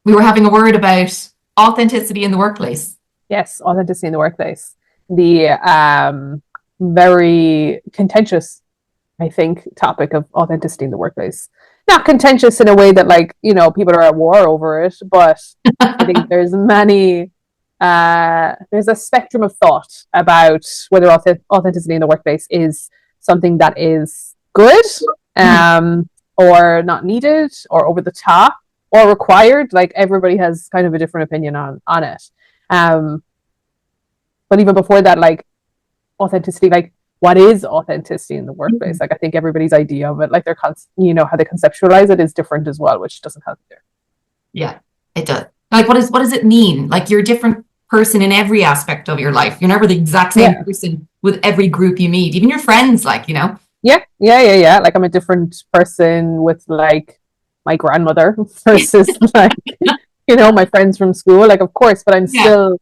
we were having a word about authenticity in the workplace. Yes, authenticity in the workplace. The very contentious, I think, topic of authenticity in the workplace. Not contentious in a way that, like, people are at war over it, but I think there's a spectrum of thought about whether authenticity in the workplace is something that is good, Mm, or not needed, or over the top, or required. Like, everybody has kind of a different opinion on it. Um, but even before that, like, authenticity, like, what is authenticity in the workplace? mm. Like, I think everybody's idea of it, like, how they conceptualize it is different as well, which doesn't help there. Yeah, it does. Like, what does it mean? Like, you're a different person in every aspect of your life. You're never the exact same Yeah. person with every group you meet, even your friends, Yeah. Like, I'm a different person with, like, my grandmother versus, like, my friends from school. Like, of course, but I'm Yeah. still,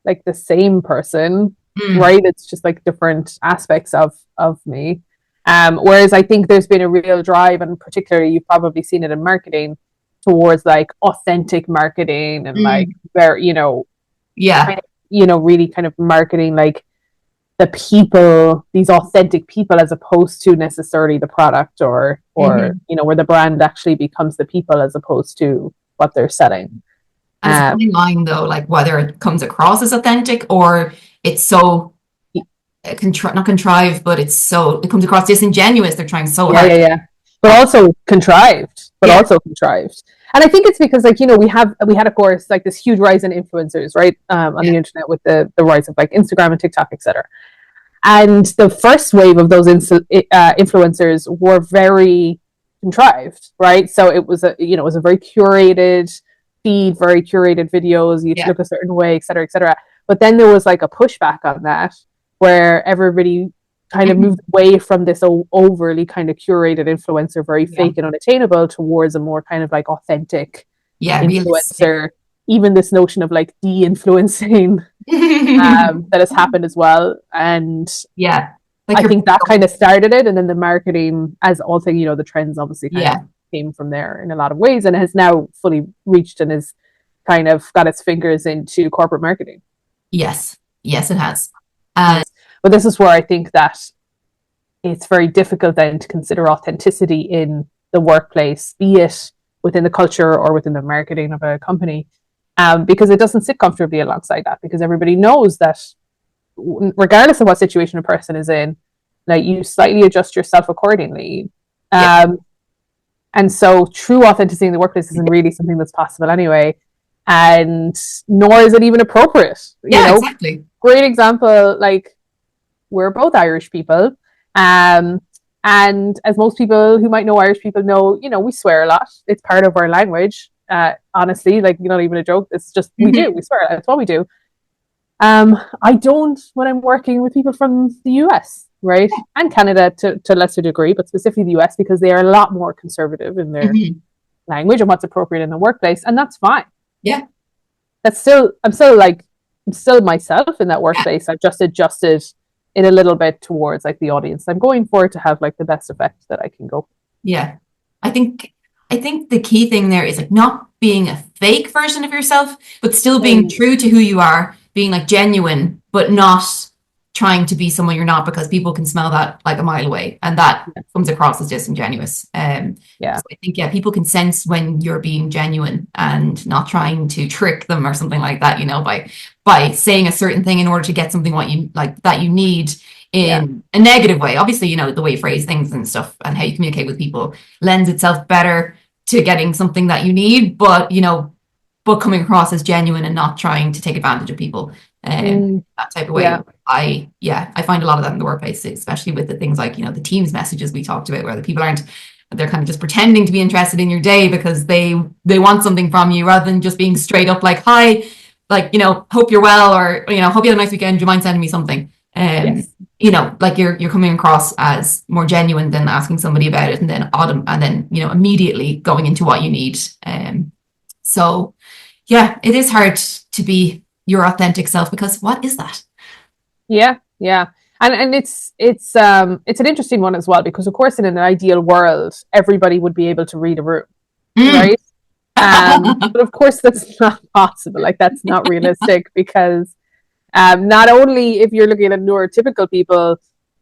like, the same person, Mm, right? It's just, like, different aspects of me. Whereas I think there's been a real drive, and particularly you've probably seen it in marketing, towards, like, authentic marketing, and, like, mm. very, Yeah. kind of, really kind of marketing, like, the people, these authentic people, as opposed to necessarily the product, or Hmm. where the brand actually becomes the people as opposed to what they're selling. And it's a Um, fine line, though, like whether it comes across as authentic or it's so not contrived, but it comes across disingenuous. They're trying so hard. yeah. But Oh, also contrived. But yeah, also contrived. And I think it's because, like, we had, of course, like, this huge rise in influencers, right, on yeah. the internet, with the rise of, like, Instagram and TikTok, etc. And the first wave of those influencers were very contrived, right? So it was a very curated feed, very curated videos. You Yeah. look a certain way, et cetera, et cetera. But then there was, like, a pushback on that, where everybody kind of Mhm. moved away from this overly kind of curated influencer, very Yeah. fake and unattainable, towards a more kind of, like, authentic Yeah, realistic. influencer. Even this notion of, like, de-influencing, that has happened as well. And Yeah. Like I you're, think that kind of started it, and then the marketing, as all thing, the trends obviously kind of yeah. came from there in a lot of ways, and has now fully reached and has kind of got its fingers into corporate marketing. Yes. Yes, it has. But this is where I think that it's very difficult then to consider authenticity in the workplace, be it within the culture or within the marketing of a company, because it doesn't sit comfortably alongside that, because everybody knows that regardless of what situation a person is in, like, you slightly adjust yourself accordingly. Yeah. Um, and so true authenticity in the workplace isn't really something that's possible anyway. And nor is it even appropriate. Yeah, exactly. Great example, like, we're both Irish people. Um, and as most people who might know Irish people know, we swear a lot. It's part of our language. Honestly, like, not even a joke. It's just, we do. Mhm. We swear. That's what we do. I don't when I'm working with people from the US, right? And Canada to lesser degree, but specifically the US, because they are a lot more conservative in their Mhm. language and what's appropriate in the workplace. And that's fine. Yeah. I'm still myself in that Yeah. workplace. I've just adjusted it a little bit towards, like, the audience I'm going for, to have, like, the best effect that I can go. Yeah. I think I think the key thing there is like not being a fake version of yourself, but still being Mm, true to who you are, being like genuine, but not trying to be someone you're not because people can smell that like a mile away and that comes across as disingenuous. yeah. So I think yeah, people can sense when you're being genuine and not trying to trick them or something like that, by saying a certain thing in order to get something what you like that you need Yeah. in a negative way. Obviously, the way you phrase things and stuff and how you communicate with people lends itself better to getting something that you need, but coming across as genuine and not trying to take advantage of people, Mm, that type of way. yeah. I find a lot of that in the workplace, especially with the things like, the Teams messages we talked about, where the people aren't, they're kind of just pretending to be interested in your day because they want something from you rather than just being straight up like, hi, like, hope you're well, or, hope you had a nice weekend. Do you mind sending me something? Yes. Like you're coming across as more genuine than asking somebody about it and then immediately going into what you need. So yeah, it is hard to be your authentic self because what is that? Yeah. And it's an interesting one as well, because, of course, in an ideal world, everybody would be able to read a room, Mm, right? But of course, that's not possible. Like, that's not realistic because not only if you're looking at neurotypical people,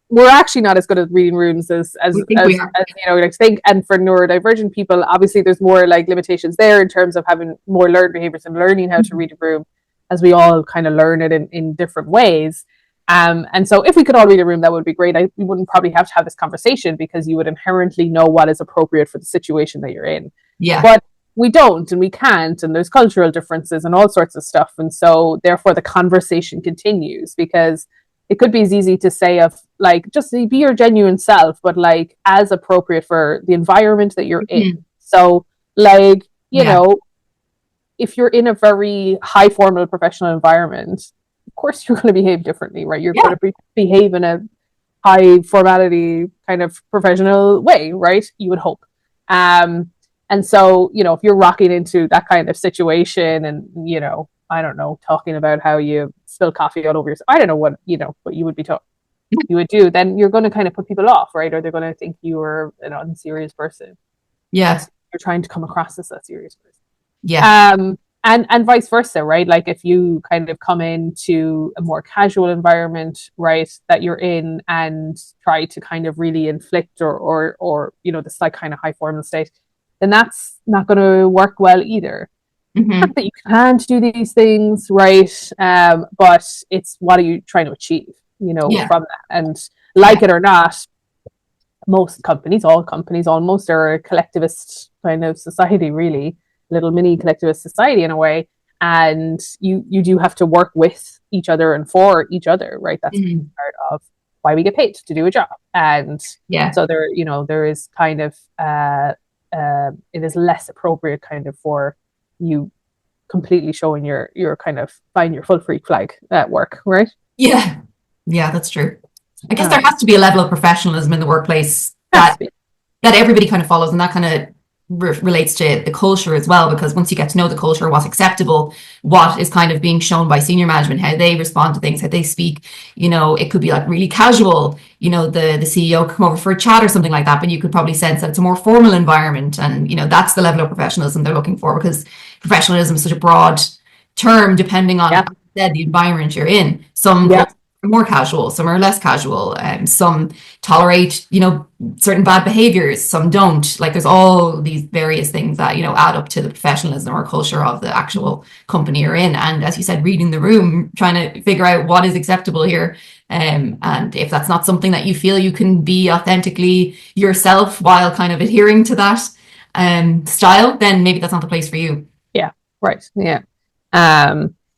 we're actually not as good at reading rooms We think we are. as like think. And for neurodivergent people, obviously, there's more like limitations there in terms of having more learned behaviors and learning how to read a room, as we all kind of learn it in different ways. And so, if we could all read a room, that would be great. We wouldn't probably have to have this conversation because you would inherently know what is appropriate for the situation that you're in. Yeah. But we don't and we can't, and there's cultural differences and all sorts of stuff, and so therefore the conversation continues, because it could be as easy to say of like, just be your genuine self, but like as appropriate for the environment that you're in. So like, you know, if you're in a very high formal professional environment, of course you're going to behave differently, right? You're going to behave in a high formality kind of professional way, right? You would hope. And so, you know, if you're rocking into that kind of situation and, you know, I don't know, talking about how you spill coffee all over yourself, I don't know what, you know, what you would be taught you would do, then you're going to kind of put people off, right? Or they're going to think you are an unserious person. Yeah. You're trying to come across as a serious person. Yeah. And vice versa, right? Like if you kind of come into a more casual environment, right, that you're in and try to kind of really inflict or you know, this like kind of high formal state, then that's not going to work well either. Not that you can't do these things, right? But it's what are you trying to achieve, you know, from that? And like it or not, most companies, all companies almost, are a collectivist kind of society, really, little mini collectivist society in a way. And you do have to work with each other and for each other, right? That's part of why we get paid to do a job. And so there, you know, there is kind of it is less appropriate kind of for you completely showing your kind of find your full freak flag at work, right? Yeah, that's true. I guess there has to be a level of professionalism in the workplace that everybody kind of follows, and that kind of relates to the culture as well, because once you get to know the culture, what's acceptable, what is kind of being shown by senior management, how they respond to things, how they speak, you know, it could be like really casual, you know, the CEO could come over for a chat or something like that, but you could probably sense that it's a more formal environment, and you know, that's the level of professionalism they're looking for, because professionalism is such a broad term depending on the environment you're in. Some are more casual, some are less casual, some tolerate, you know, certain bad behaviors, some don't. Like there's all these various things that, you know, add up to the professionalism or culture of the actual company you're in. And as you said, reading the room, trying to figure out what is acceptable here. And if that's not something that you feel you can be authentically yourself while kind of adhering to that style, then maybe that's not the place for you. Yeah, right. Yeah.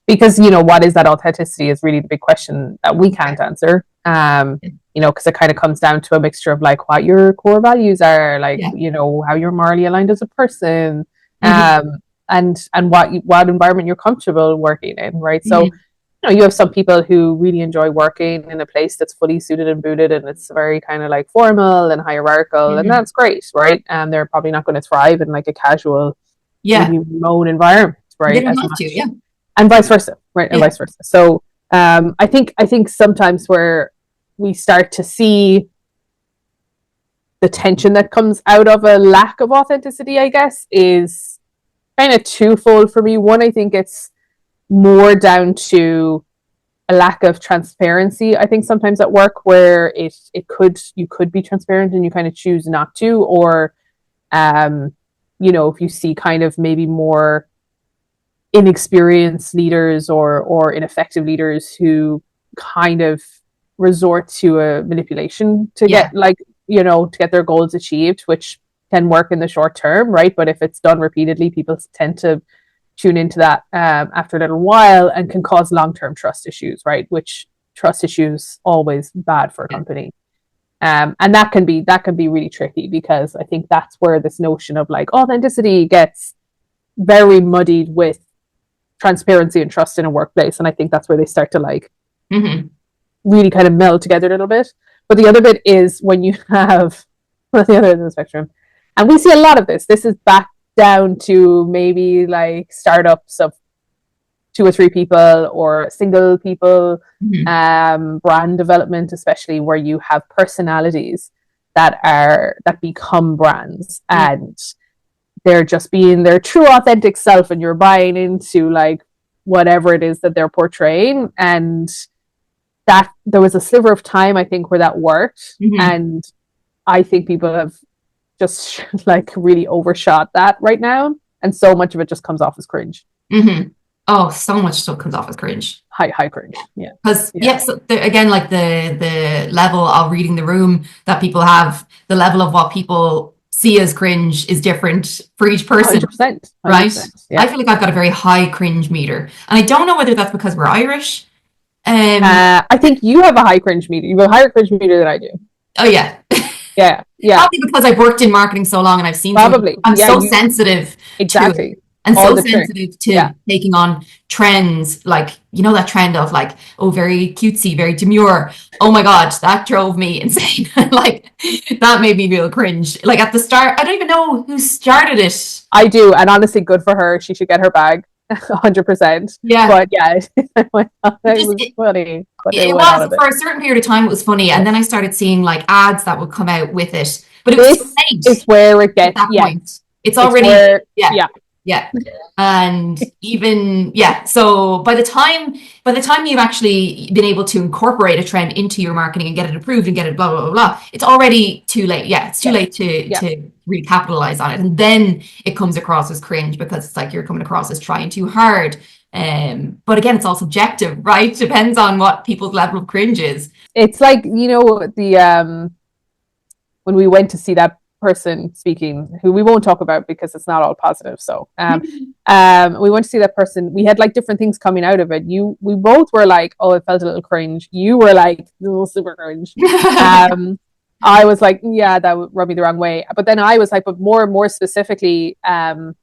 Because, you know, what is that authenticity is really the big question that we can't answer. You know, because it kind of comes down to a mixture of like what your core values are, like, you know, how you're morally aligned as a person, and what environment you're comfortable working in, right? So, you know, you have some people who really enjoy working in a place that's fully suited and booted, and it's very kind of like formal and hierarchical, and that's great, right? And they're probably not going to thrive in like a casual, maybe remote environment, right? They don't have to, and vice versa, right? And vice versa. So I think sometimes where we start to see the tension that comes out of a lack of authenticity, I guess, is kind of twofold for me. One, I think it's more down to a lack of transparency. I think sometimes at work where you could be transparent and you kind of choose not to, or you know, if you see kind of maybe more inexperienced leaders or ineffective leaders who kind of resort to a manipulation to get like, you know, to get their goals achieved, which can work in the short term, right? But if it's done repeatedly, people tend to tune into that after a little while, and can cause long-term trust issues, right? Which trust issues always bad for a company. And that can be really tricky, because I think that's where this notion of like authenticity gets very muddied with transparency and trust in a workplace. And I think that's where they start to like really kind of meld together a little bit. But the other bit is when you have on the other end of the spectrum, and we see a lot of this is back down to maybe like startups of 2 or 3 people or single people, brand development, especially where you have personalities that become brands, and they're just being their true authentic self, and you're buying into like whatever it is that they're portraying. And that there was a sliver of time, I think, where that worked. And I think people have just like really overshot that right now, and so much of it just comes off as cringe. Oh, so much stuff comes off as cringe. High cringe. Yeah. Because so again, like the level of reading the room that people have, the level of what people see as cringe is different for each person. 100%, right? Yeah. I feel like I've got a very high cringe meter, and I don't know whether that's because we're Irish. I think you have a high cringe meter. You have a higher cringe meter than I do. Oh yeah. Yeah. Probably because I've worked in marketing so long and I've seen. Probably. I'm so sensitive. Exactly. To it. And so sensitive to taking on trends, like, you know, that trend of like, oh, very cutesy, very demure. Oh my God, that drove me insane. Like, that made me feel cringe. Like at the start, I don't even know who started it. I do. And honestly, good for her. She should get her bag. 100%. Yeah. But yeah, it was funny. But it was, for a certain period of time, it was funny. And then I started seeing like ads that would come out with it. But it was too late. Is where it gets, at that point. It's already, yeah. And even, so by the time you've actually been able to incorporate a trend into your marketing and get it approved and get it blah, blah, blah, blah, it's already too late. Yeah, it's too late to really capitalize on it. And then it comes across as cringe because it's like you're coming across as trying too hard. But again, it's all subjective, right? Depends on what people's level of cringe is. It's like, you know, the when we went to see that person speaking, who we won't talk about because it's not all positive. So we went to see that person. We had like different things coming out of it. We both were like, oh, it felt a little cringe. You were like, oh, super cringe. I was like, yeah, that would rub me the wrong way. But then I was like, but more specifically, the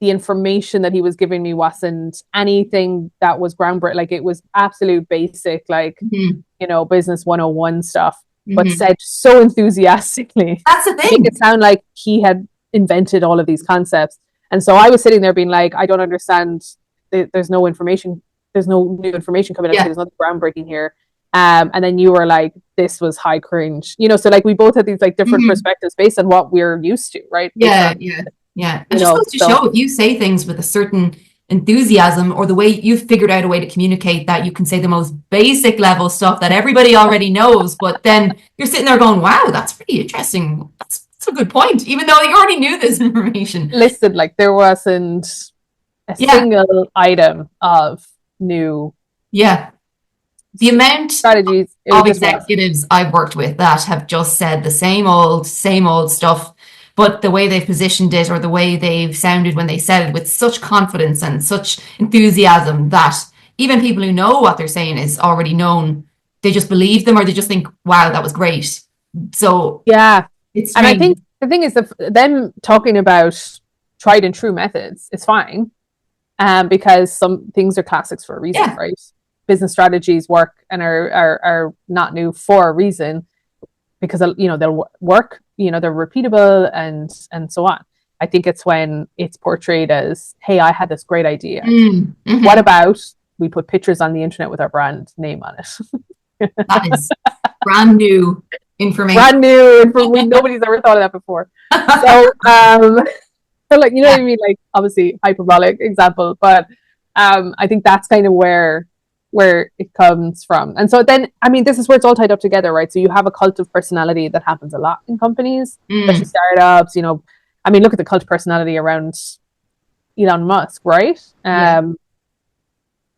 information that he was giving me wasn't anything that was groundbreaking. Like, it was absolute basic, like, you know, business 101 stuff. But said so enthusiastically. That's the thing. Make it sound like he had invented all of these concepts. And so I was sitting there being like, I don't understand. There's no information. There's no new information coming out. There's nothing groundbreaking here. And then you were like, this was high cringe. You know, so like we both had these like different perspectives based on what we're used to, right? Yeah. And just goes to show, if you say things with a certain enthusiasm, or the way you've figured out a way to communicate that, you can say the most basic level stuff that everybody already knows, but then you're sitting there going, wow, that's pretty interesting, that's a good point, even though you already knew this information. Listen, like there wasn't a single item of new the amount strategies of executives I've worked with that have just said the same old stuff, but the way they've positioned it, or the way they've sounded when they said it, with such confidence and such enthusiasm, that even people who know what they're saying is already known, they just believe them, or they just think, wow, that was great. So it's strange. And I think the thing is that them talking about tried and true methods is fine, because some things are classics for a reason, right? Business strategies work and are not new for a reason, because, you know, they'll work, you know, they're repeatable and so on. I think it's when it's portrayed as, hey, I had this great idea. What about we put pictures on the internet with our brand name on it? That is brand new information. Brand new. Nobody's ever thought of that before. So like, you know what I mean? Like, obviously hyperbolic example, but I think that's kind of where it comes from. And so then, I mean, this is where it's all tied up together, right? So you have a cult of personality that happens a lot in companies, especially startups, you know. I mean, look at the cult of personality around Elon Musk, right?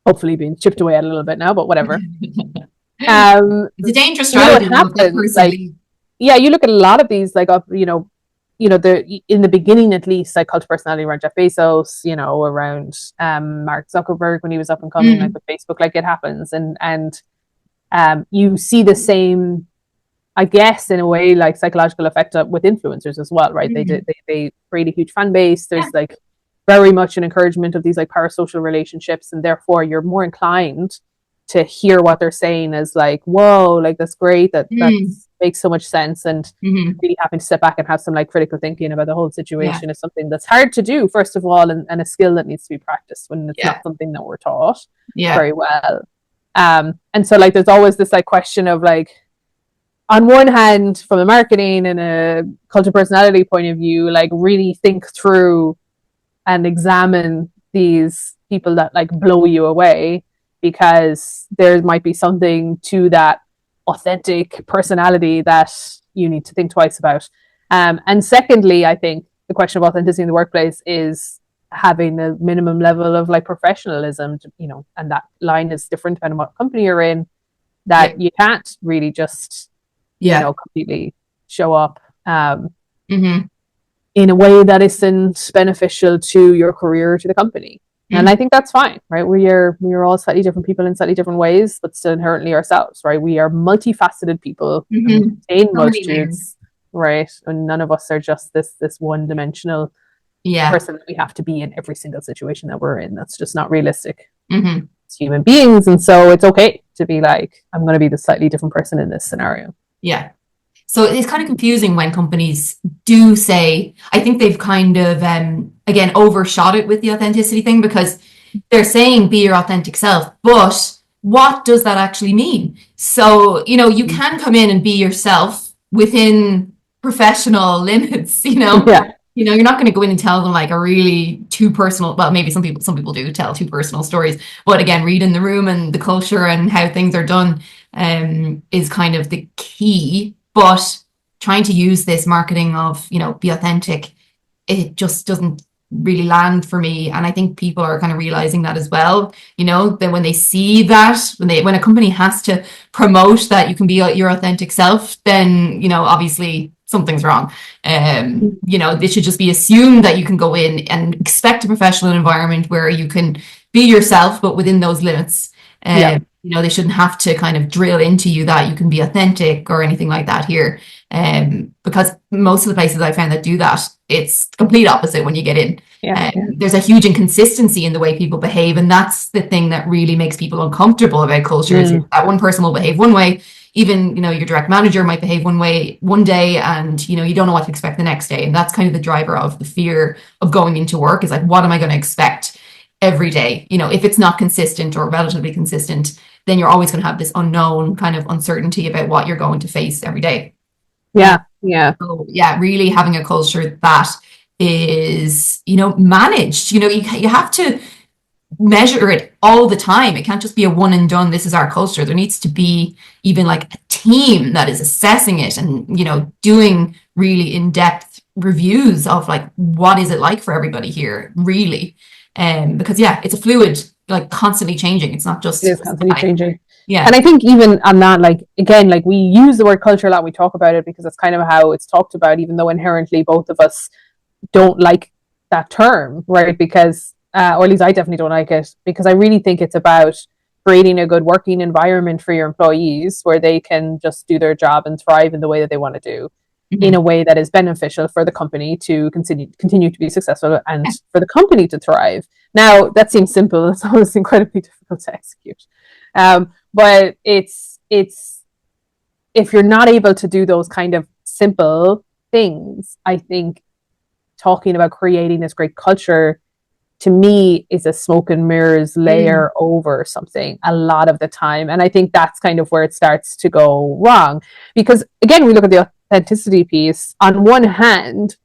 Hopefully being chipped away at a little bit now, but whatever. It's a dangerous strategy. You know what happens, like, you look at a lot of these, like, in the beginning, at least, like cult of personality around Jeff Bezos, you know, around Mark Zuckerberg when he was up and coming, like with Facebook, like it happens, and you see the same, I guess, in a way, like psychological effect with influencers as well, right? They create a huge fan base. There's like very much an encouragement of these like parasocial relationships, and therefore you're more inclined to hear what they're saying as like, whoa, like that's great, that makes so much sense, and really having to step back and have some like critical thinking about the whole situation is something that's hard to do, first of all, and a skill that needs to be practiced when it's not something that we're taught very well. And so like there's always this like question of like, on one hand, from a marketing and a culture personality point of view, like really think through and examine these people that like blow you away, because there might be something to that authentic personality that you need to think twice about. And secondly, I think the question of authenticity in the workplace is having a minimum level of like professionalism, and that line is different depending on what company you're in, Yeah. that you can't really just, Yeah. completely show up Mm-hmm. in a way that isn't beneficial to your career or to the company. And I think that's fine, right? We are all slightly different people in slightly different ways, but still inherently ourselves, right? We are multifaceted people, and we Mm-hmm. contain So many multitudes, layers. right? And none of us are just this one dimensional Yeah. person that we have to be in every single situation that we're in. That's just not realistic. Mm-hmm. It's human beings, and so it's okay to be like, I'm going to be the slightly different person in this scenario. Yeah. So it's kind of confusing when companies do say, I think they've kind of, again, overshot it with the authenticity thing, because they're saying be your authentic self, but what does that actually mean? So, you can come in and be yourself within professional limits, Yeah. you're not going to go in and tell them like a really too personal, well, maybe some people do tell too personal stories, but again, reading the room and the culture and how things are done is kind of the key. But trying to use this marketing of, be authentic, it just doesn't really land for me. And I think people are kind of realizing that as well, that when they see that, when a company has to promote that you can be your authentic self, then, obviously something's wrong. It should just be assumed that you can go in and expect a professional environment where you can be yourself, but within those limits. Yeah. They shouldn't have to kind of drill into you that you can be authentic or anything like that here. Because most of the places I found that do that, it's complete opposite when you get in. Yeah. There's a huge inconsistency in the way people behave, and that's the thing that really makes people uncomfortable about cultures. That one person will behave one way, even your direct manager might behave one way one day, and you don't know what to expect the next day. And that's kind of the driver of the fear of going into work, is like, what am I going to expect every day? If it's not consistent or relatively consistent, then you're always going to have this unknown kind of uncertainty about what you're going to face every day. Yeah. Yeah. So yeah, really having a culture that is, managed. You have to measure it all the time. It can't just be a one and done, this is our culture. There needs to be even like a team that is assessing it and, doing really in-depth reviews of like, what is it like for everybody here, really? Because yeah, it's a fluid, like constantly changing. It's not It just is constantly changing. yeah. And I think even on that, like, again, like we use the word culture a lot, we talk about it because that's kind of how it's talked about, even though inherently both of us don't like that term, right? Because, or at least I definitely don't like it, because I really think it's about creating a good working environment for your employees where they can just do their job and thrive in the way that they want to do, in a way that is beneficial for the company to continue to be successful and for the company to thrive. Now, that seems simple. It's always incredibly difficult to execute. But it's if you're not able to do those kind of simple things, I think talking about creating this great culture, to me, is a smoke and mirrors layer over something a lot of the time. And I think that's kind of where it starts to go wrong. Because again, we look at the authenticity piece. On one hand,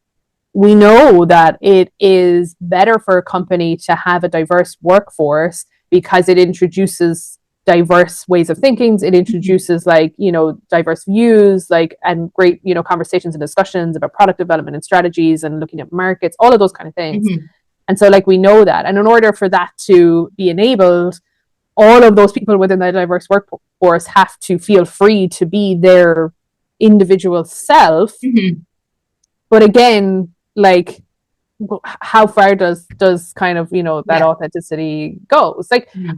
we know that it is better for a company to have a diverse workforce because it introduces diverse ways of thinking. It introduces diverse views, and great, conversations and discussions about product development and strategies and looking at markets, all of those kind of things. And so we know that. And in order for that to be enabled, all of those people within the diverse workforce have to feel free to be their individual self. But again, how far does kind of that authenticity goes?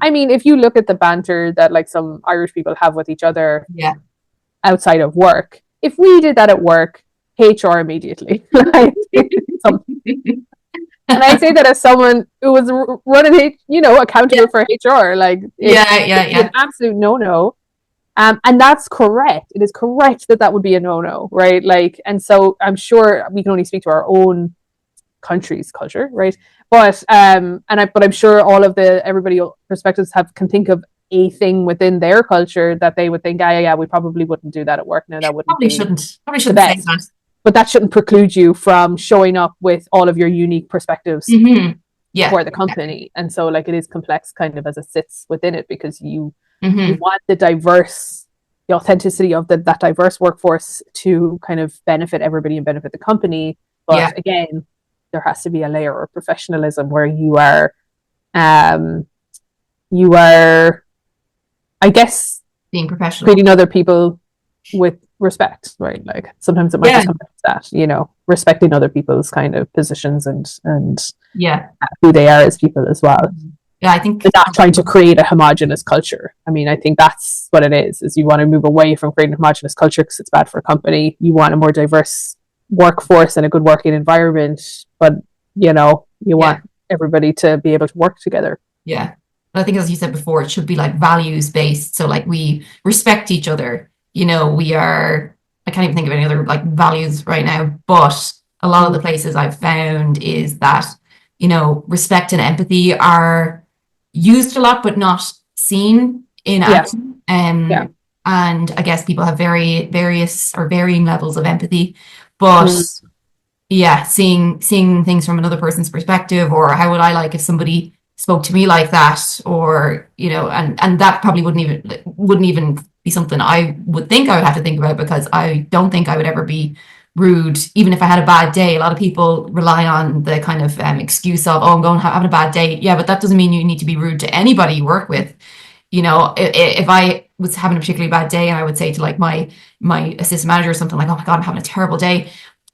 I mean, if you look at the banter that some Irish people have with each other outside of work, if we did that at work, HR immediately. And I say that as someone who was running, accountable for HR. It's an absolute no. And that's correct. It is correct that would be a no, right? And so I'm sure we can only speak to our own country's culture, right? But I'm sure all of everybody perspectives can think of a thing within their culture that they would think, yeah, we probably wouldn't do that at work. No, that wouldn't be probably the shouldn't say best. that. But that shouldn't preclude you from showing up with all of your unique perspectives Yeah, for the exactly. company. And so like it is complex kind of as it sits within it, because you Mm-hmm. want the authenticity of that diverse workforce to kind of benefit everybody and benefit the company. Yeah, But again, there has to be a layer of professionalism where um you are, I guess, being professional. treating other people with respect, right? Like sometimes it might Yeah, just come down to that, respecting other people's kind of positions and yeah, who they are as people as well. yeah. I think And not trying to create a homogenous culture. I mean, I think that's what it is you want to move away from creating a homogenous culture because it's bad for a company. You want a more diverse workforce and a good working environment, but you yeah, want everybody to be able to work together. yeah. But I think, as you said before, it should be like values based. So like we respect each other. We are. I can't even think of any other like values right now. But a lot of the places I've found is that respect and empathy are used a lot, but not seen in Yeah, action. yeah. And I guess people have various or varying levels of empathy, but Mm, yeah, seeing things from another person's perspective, or how would I like if somebody spoke to me like that, or and that probably wouldn't even be something I would think I would have to think about, because I don't think I would ever be rude even if I had a bad day. A lot of people rely on the kind of excuse of, oh, I'm going having a bad day. Yeah, but that doesn't mean you need to be rude to anybody you work with. If I was having a particularly bad day and I would say to like my assistant manager or something like, oh my God, I'm having a terrible day,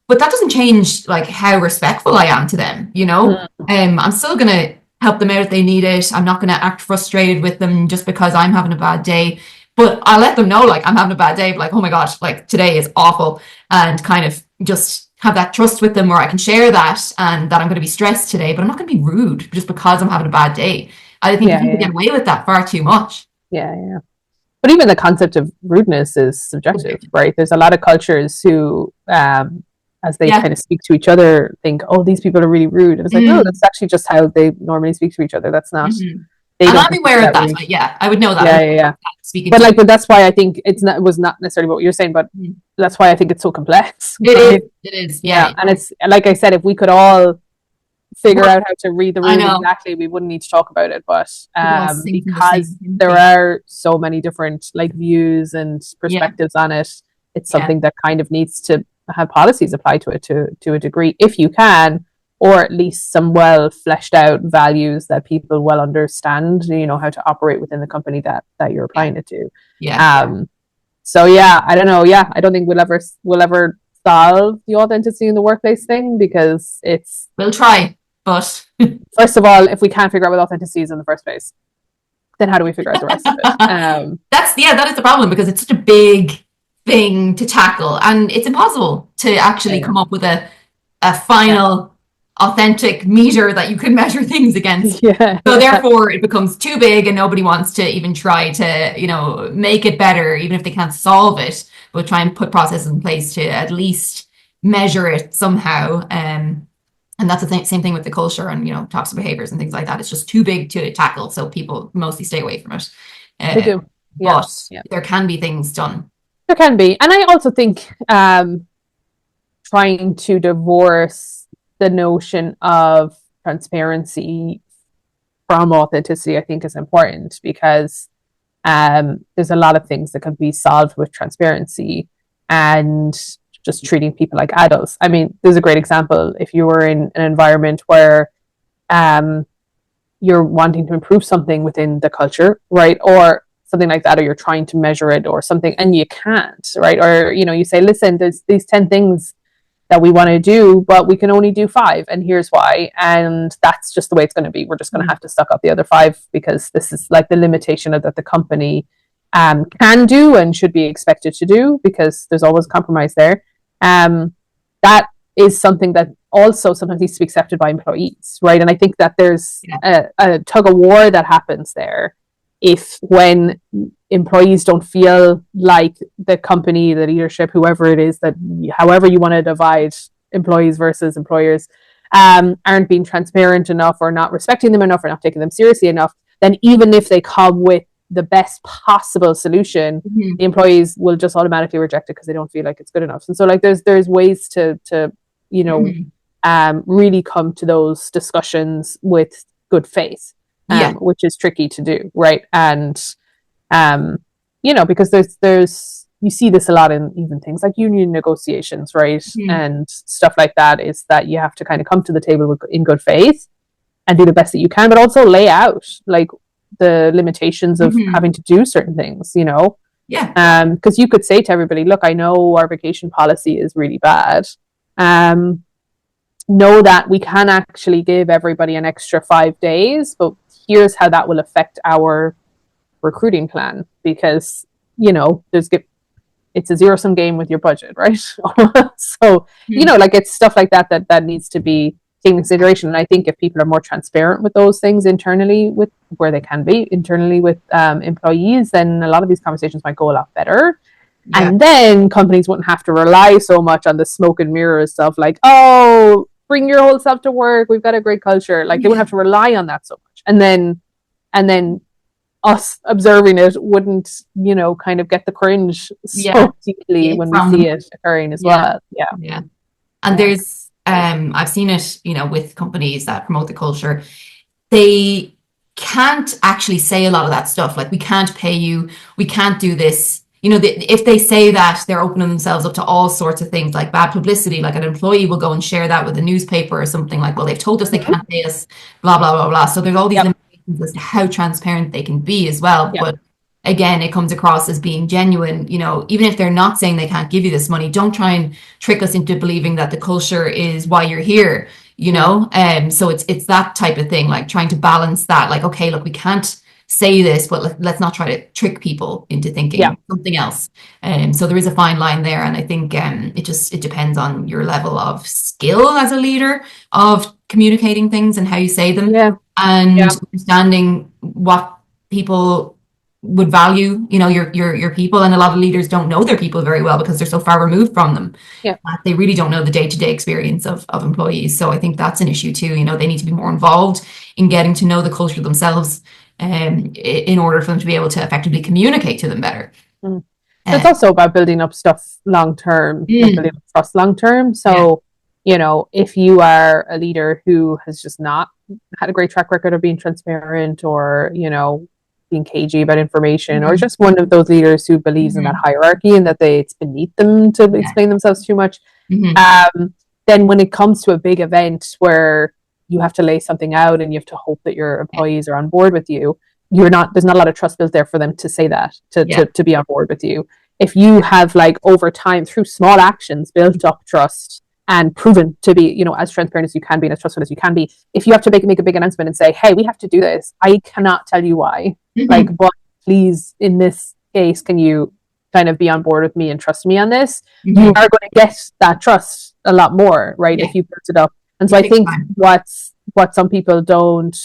but that doesn't change like how respectful I am to them. mm, I'm still gonna help them out if they need it. I'm not gonna act frustrated with them just because I'm having a bad day. But I'll let them know like I'm having a bad day, like, oh my gosh, like today is awful, and kind of just have that trust with them where I can share that, and that I'm gonna be stressed today, but I'm not gonna be rude just because I'm having a bad day. I think yeah, people yeah, get away with that far too much. yeah, yeah. But even the concept of rudeness is subjective, right? There's a lot of cultures who, as they Yeah. kind of speak to each other, think, "Oh, these people are really rude," and it's like, no, Mm. that's actually just how they normally speak to each other. That's not. Mm-hmm. They And don't I'm consider aware of that that. rude. Yeah, I would know that. I Yeah, would yeah, know yeah. that speaking But to like, but that's why I think it was not necessarily what you're saying, but you. that's why I think it's so complex, It is. right? It is. Yeah, Yeah. and it's like I said, if we could all figure Work. out how to read the I room know. exactly, we wouldn't need to talk about it. But We could all sing from the because same hymn there sheet. are so many different like views and Yeah. perspectives on it, it's Yeah. something that kind of needs to have policies applied to it to a degree, if you can, or at least some well fleshed out values that people well understand, how to operate within the company that you're Yeah. applying it to. Yeah. So yeah, I don't know. Yeah, I don't think we'll ever solve the authenticity in the workplace thing, because it's, We'll try, but first of all, if we can't figure out what authenticity is in the first place, then how do we figure out the rest of it? that is the problem, because it's such a big thing to tackle, and it's impossible to actually Yeah, come up with a yeah, final authentic meter that you can measure things against. yeah, So yeah, therefore it becomes too big, and nobody wants to even try to, make it better, even if they can't solve it, but try and put processes in place to at least measure it somehow. And that's the same thing with the culture and, toxic behaviors and things like that. It's just too big to tackle. So people mostly stay away from it. they Uh, do. Yeah, but yeah, there can be things done. there can be, and I also think trying to divorce the notion of transparency from authenticity, I think, is important, because there's a lot of things that can be solved with transparency and just treating people like adults. I mean, there's a great example. If you were in an environment where um, you're wanting to improve something within the culture, right? Or something like that, or you're trying to measure it or something, and you can't, right? Or, you say, listen, there's these 10 things that we want to do, but we can only do 5, and here's why. And that's just the way it's going to be. We're just going to have to suck up the other 5, because this is like the limitation of that the company can do and should be expected to do, because there's always compromise there. That is something that also sometimes needs to be accepted by employees, right? And I think that there's a tug of war that happens there, if when employees don't feel like the company, the leadership, whoever it is, that however you want to divide employees versus employers, aren't being transparent enough, or not respecting them enough, or not taking them seriously enough, then even if they come with the best possible solution, the employees will just automatically reject it because they don't feel like it's good enough. And so like there's ways to you know really come to those discussions with good faith, which is tricky to do, right? And you know, because there's you see this a lot in even things like union negotiations, right? And stuff like that, is that you have to kind of come to the table in good faith and do the best that you can, but also lay out like the limitations of having to do certain things, you know? Because you could say to everybody, look, I know our vacation policy is really bad. Know that we can actually give everybody an extra 5 days, but here's how that will affect our recruiting plan, because, you know, it's a zero-sum game with your budget, right? So, you know, like it's stuff like that needs to be taken into consideration. And I think if people are more transparent with those things internally, with where they can be internally with employees, then a lot of these conversations might go a lot better. And then companies wouldn't have to rely so much on the smoke and mirrors stuff, like, oh, bring your whole self to work, we've got a great culture. Like they wouldn't have to rely on that so much. And then us observing it wouldn't, you know, kind of get the cringe so deeply when we see it occurring as well. And there's I've seen it, you know, with companies that promote the culture, they can't actually say a lot of that stuff, like we can't pay you, we can't do this, you know. If they say that, they're opening themselves up to all sorts of things like bad publicity. Like an employee will go and share that with a newspaper or something, like, well, they've told us they can't pay us, blah blah blah blah. So there's all these as to how transparent they can be as well. But again, it comes across as being genuine. You know, even if they're not saying they can't give you this money, don't try and trick us into believing that the culture is why you're here, you know. So it's that type of thing, like trying to balance that, like, okay, look, we can't say this, but let's not try to trick people into thinking something else. So there is a fine line there, and I think it depends on your level of skill as a leader of communicating things and how you say them, and understanding what people would value, you know, your people. And a lot of leaders don't know their people very well because they're so far removed from them. They really don't know the day-to-day experience of employees. So I think that's an issue too. You know, they need to be more involved in getting to know the culture themselves, in order for them to be able to effectively communicate to them better. It's also about building up stuff long term, building up trust long term. So you know, if you are a leader who has just not had a great track record of being transparent, or, you know, being cagey about information, or just one of those leaders who believes in that hierarchy and that it's beneath them to explain themselves too much, then when it comes to a big event where you have to lay something out and you have to hope that your employees are on board with you, there's not a lot of trust built there for them to say that, to be on board with you. If you have, like, over time, through small actions, built up trust and proven to be, you know, as transparent as you can be and as trustful as you can be, if you have to make a big announcement and say, hey, we have to do this, I cannot tell you why, like, but please, in this case, can you kind of be on board with me and trust me on this? You are going to get that trust a lot more, right, if you build it up. And so I think what some people don't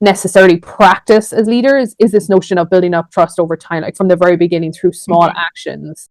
necessarily practice as leaders is this notion of building up trust over time, like from the very beginning through small actions,